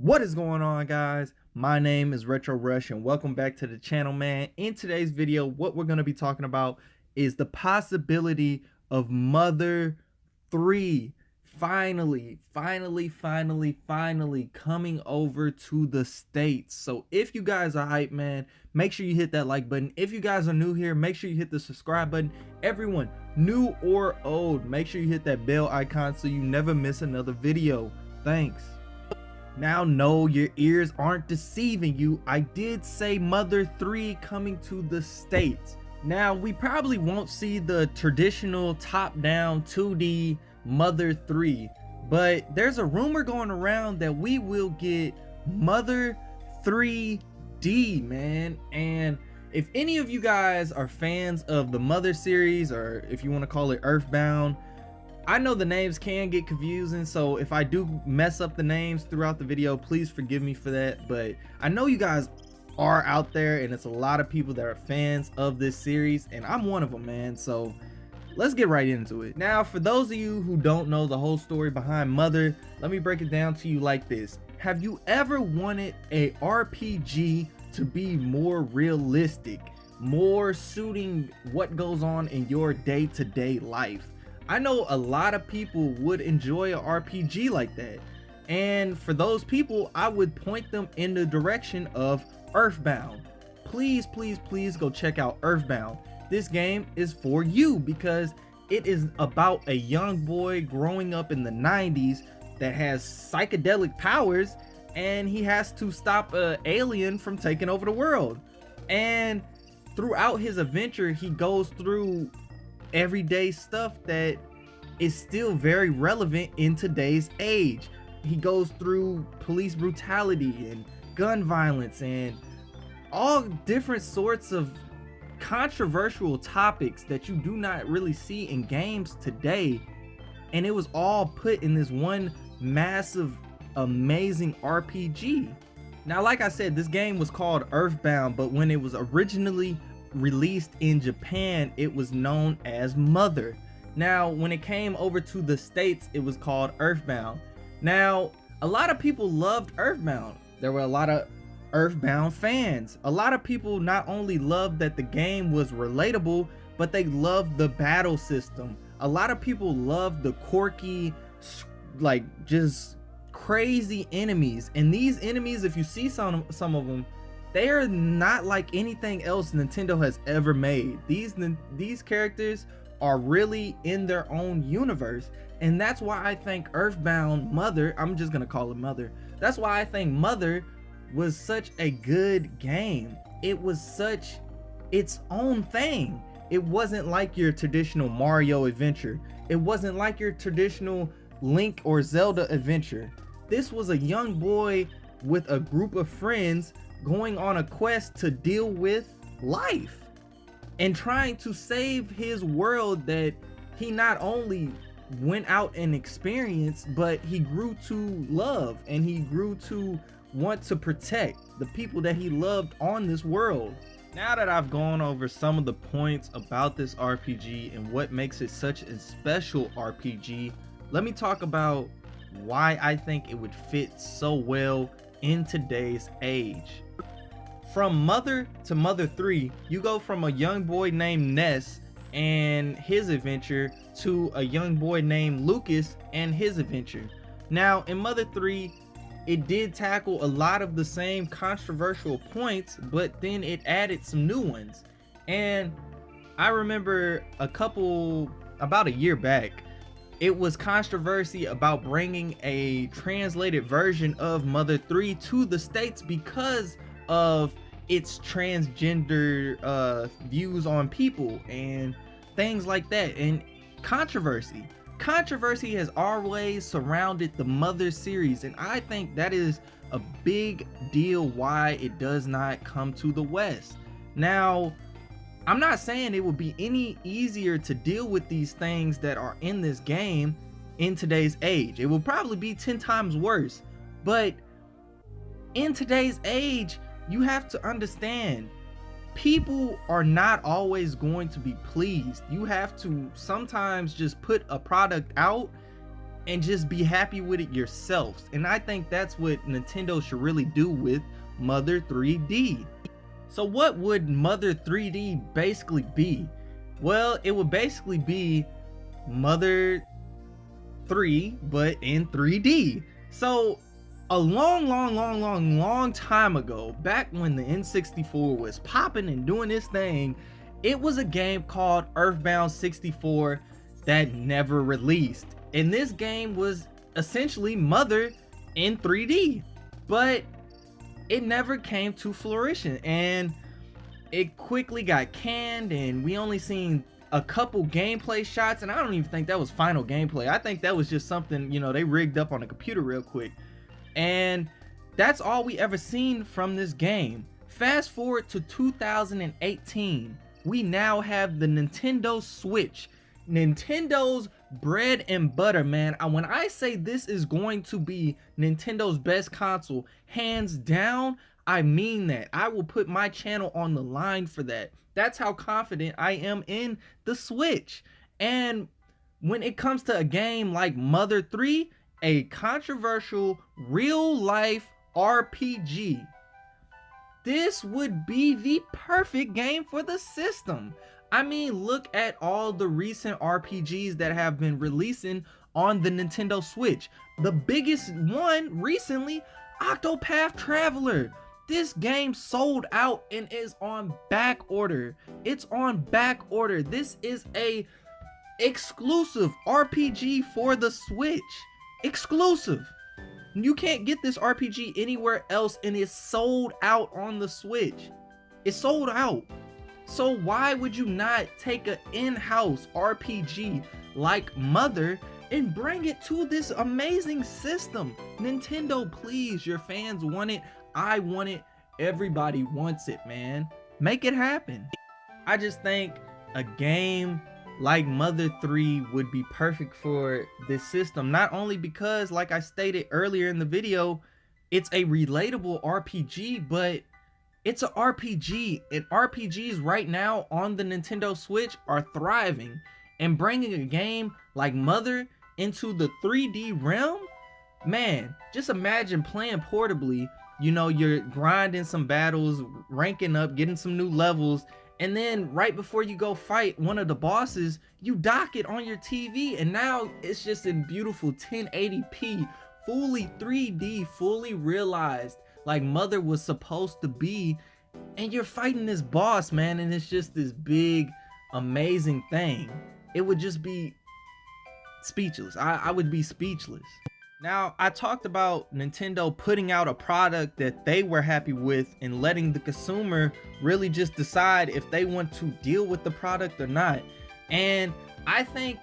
What is going on, guys? My name is RetroRush and welcome back to the channel, man. In today's video, what we're going to be talking about is the possibility of Mother 3 finally coming over to the States. So if you guys are hyped, man, make sure you hit that like button. If you guys are new here, make sure you hit the subscribe button. Everyone, new or old, make sure you hit that bell icon so you never miss another video. Thanks. Now, no, your ears aren't deceiving you. I did say Mother 3 coming to the States. Now, we probably won't see the traditional top-down 2D Mother 3, but there's a rumor going around that we will get Mother 3D, man. And if any of you guys are fans of the Mother series, or if you want to call it Earthbound, I know the names can get confusing, so if I do mess up the names throughout the video, please forgive me for that. But I know you guys are out there, and it's a lot of people that are fans of this series, and I'm one of them, man. So let's get right into it. Now, for those of you who don't know the whole story behind Mother, let me break it down to you like this. Have you ever wanted a RPG to be more realistic, more suiting what goes on in your day-to-day life? I know a lot of people would enjoy an RPG like that, and for those people, I would point them in the direction of Earthbound. Please go check out Earthbound. This game is for you because it is about a young boy growing up in the 90s that has psychedelic powers, and he has to stop an alien from taking over the world. And throughout his adventure, he goes through everyday stuff that is still very relevant in today's age. He goes through police brutality and gun violence and all different sorts of controversial topics that you do not really see in games today, and it was all put in this one massive amazing RPG. Now, like I said, this game was called Earthbound, but when it was originally released in Japan, it was known as Mother. Now, when it came over to the States, it was called Earthbound. Now, a lot of people loved Earthbound. There were a lot of Earthbound fans. A lot of people not only loved that the game was relatable, but they loved the battle system. A lot of people loved the quirky, like, just crazy enemies. And these enemies, if you see some of them, they are not like anything else Nintendo has ever made. These characters are really in their own universe, and that's why I think Earthbound Mother, I'm just gonna call it Mother, that's why I think Mother was such a good game. It was such its own thing. It wasn't like your traditional Mario adventure. It wasn't like your traditional Link or Zelda adventure. This was a young boy with a group of friends going on a quest to deal with life and trying to save his world that he not only went out and experienced, but he grew to love, and he grew to want to protect the people that he loved on this world. Now that I've gone over some of the points about this RPG and what makes it such a special RPG, let me talk about why I think it would fit so well in today's age. From Mother to Mother 3, you go from a young boy named Ness and his adventure to a young boy named Lucas and his adventure. Now, in Mother 3, it did tackle a lot of the same controversial points, but then it added some new ones. And I remember about a year back, it was controversy about bringing a translated version of Mother 3 to the States because of its transgender views on people and things like that. And controversy has always surrounded the Mother series, and I think that is a big deal why it does not come to the West. Now, I'm not saying it would be any easier to deal with these things that are in this game in today's age. It will probably be 10 times worse, but in today's age, you have to understand, people are not always going to be pleased. You have to sometimes just put a product out and just be happy with it yourselves. And I think that's what Nintendo should really do with Mother 3D. So what would Mother 3D basically be? Well, it would basically be Mother 3 but in 3D. So a long time ago, back when the N64 was popping and doing this thing, it was a game called Earthbound 64 that never released. And this game was essentially Mother in 3D, but it never came to fruition, and it quickly got canned, and we only seen a couple gameplay shots, and I don't even think that was final gameplay. I think that was just something, you know, they rigged up on the computer real quick. And that's all we ever seen from this game. Fast forward to 2018, we now have the Nintendo Switch, Nintendo's bread and butter, man. When I say this is going to be Nintendo's best console, hands down, I mean that. I will put my channel on the line for that. That's how confident I am in the Switch. And when it comes to a game like Mother 3, a controversial real-life RPG, this would be the perfect game for the system. I mean, look at all the recent RPGs that have been releasing on the Nintendo Switch. The biggest one recently, Octopath Traveler. This game sold out and is on back order. It's on back order. This is a exclusive RPG for the Switch. Exclusive. You can't get this RPG anywhere else, and it's sold out on the Switch. It's sold out. So why would you not take an in-house RPG like Mother and bring it to this amazing system? Nintendo, please, your fans want it, I want it, everybody wants it, man. Make it happen. I just think a game like Mother 3 would be perfect for this system, not only because, like I stated earlier in the video, it's a relatable RPG, but it's an RPG, and RPGs right now on the Nintendo Switch are thriving, and bringing a game like Mother into the 3D realm, man, just imagine playing portably. You know, you're grinding some battles, ranking up, getting some new levels, and then right before you go fight one of the bosses, you dock it on your TV, and now it's just in beautiful 1080p, fully 3D, fully realized, like Mother was supposed to be, and you're fighting this boss, man, and it's just this big, amazing thing. It would just be speechless. I would be speechless. Now, I talked about Nintendo putting out a product that they were happy with and letting the consumer really just decide if they want to deal with the product or not. And I think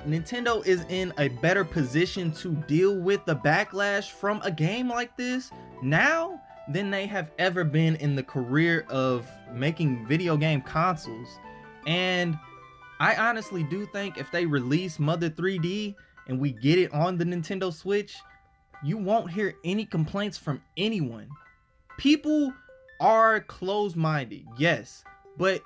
Nintendo is in a better position to deal with the backlash from a game like this now than they have ever been in the career of making video game consoles. And I honestly do think if they release Mother 3D and we get it on the Nintendo Switch, you won't hear any complaints from anyone. People are closed-minded, yes, but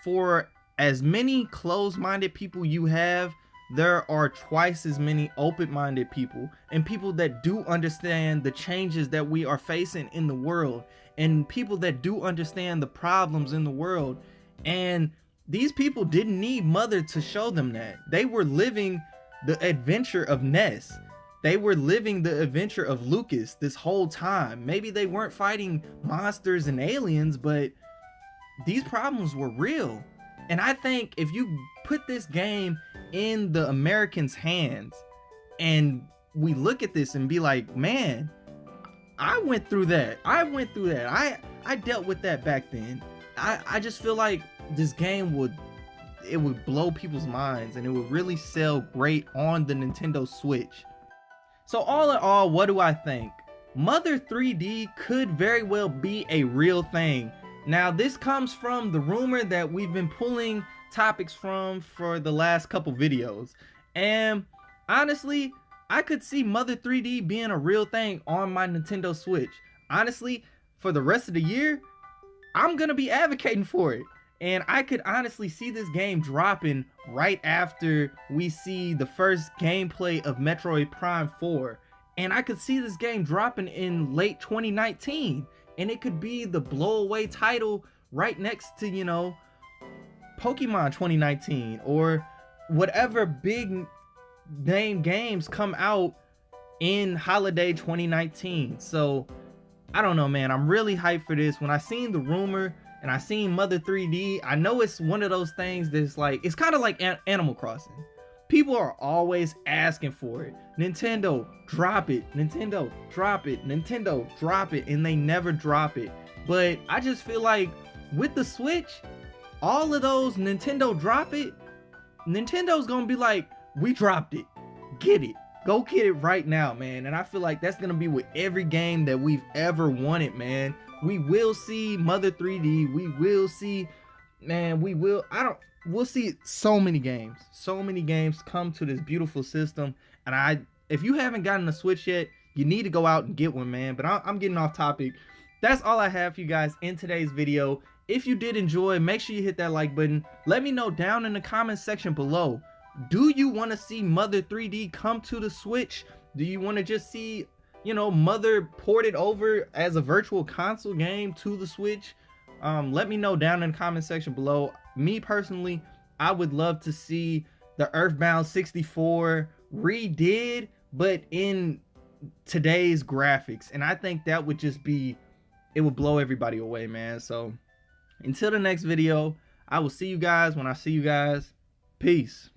for as many closed-minded people you have, there are twice as many open-minded people, and people that do understand the changes that we are facing in the world, and people that do understand the problems in the world. And these people didn't need Mother to show them that. They were living the adventure of Ness. They were living the adventure of Lucas this whole time. Maybe they weren't fighting monsters and aliens, but these problems were real. And I think if you put this game in the Americans' hands and we look at this and be like, man, I went through that. I dealt with that back then. I just feel like this game would blow people's minds, and it would really sell great on the Nintendo Switch. So all in all, what do I think? Mother 3D could very well be a real thing. Now, this comes from the rumor that we've been pulling topics from for the last couple videos. And honestly, I could see Mother 3D being a real thing on my Nintendo Switch. Honestly, for the rest of the year, I'm gonna be advocating for it. And I could honestly see this game dropping right after we see the first gameplay of Metroid Prime 4. And I could see this game dropping in late 2019. And it could be the blowaway title right next to, you know, Pokemon 2019 or whatever big name games come out in holiday 2019. So I don't know, man. I'm really hyped for this. When I seen the rumor and I seen Mother 3D, I know it's one of those things that's like, it's kind of like Animal Crossing. People are always asking for it. Nintendo, drop it. Nintendo, drop it. Nintendo, drop it. And they never drop it. But I just feel like with the Switch, all of those Nintendo drop it, Nintendo's gonna be like, we dropped it. Get it. Go get it right now, man. And I feel like that's gonna be with every game that we've ever wanted, man. We will see Mother 3D. We will see, man, we'll see so many games come to this beautiful system. And if you haven't gotten a Switch yet, you need to go out and get one, man. But I'm getting off topic. That's all I have for you guys in today's video. If you did enjoy, make sure you hit that like button. Let me know down in the comments section below. Do you want to see Mother 3D come to the Switch? Do you want to just see, you know, Mother ported over as a virtual console game to the Switch? Let me know down in the comment section below. Me personally, I would love to see the Earthbound 64 redid, but in today's graphics. And I think that would just be, it would blow everybody away, man. So until the next video, I will see you guys when I see you guys. Peace.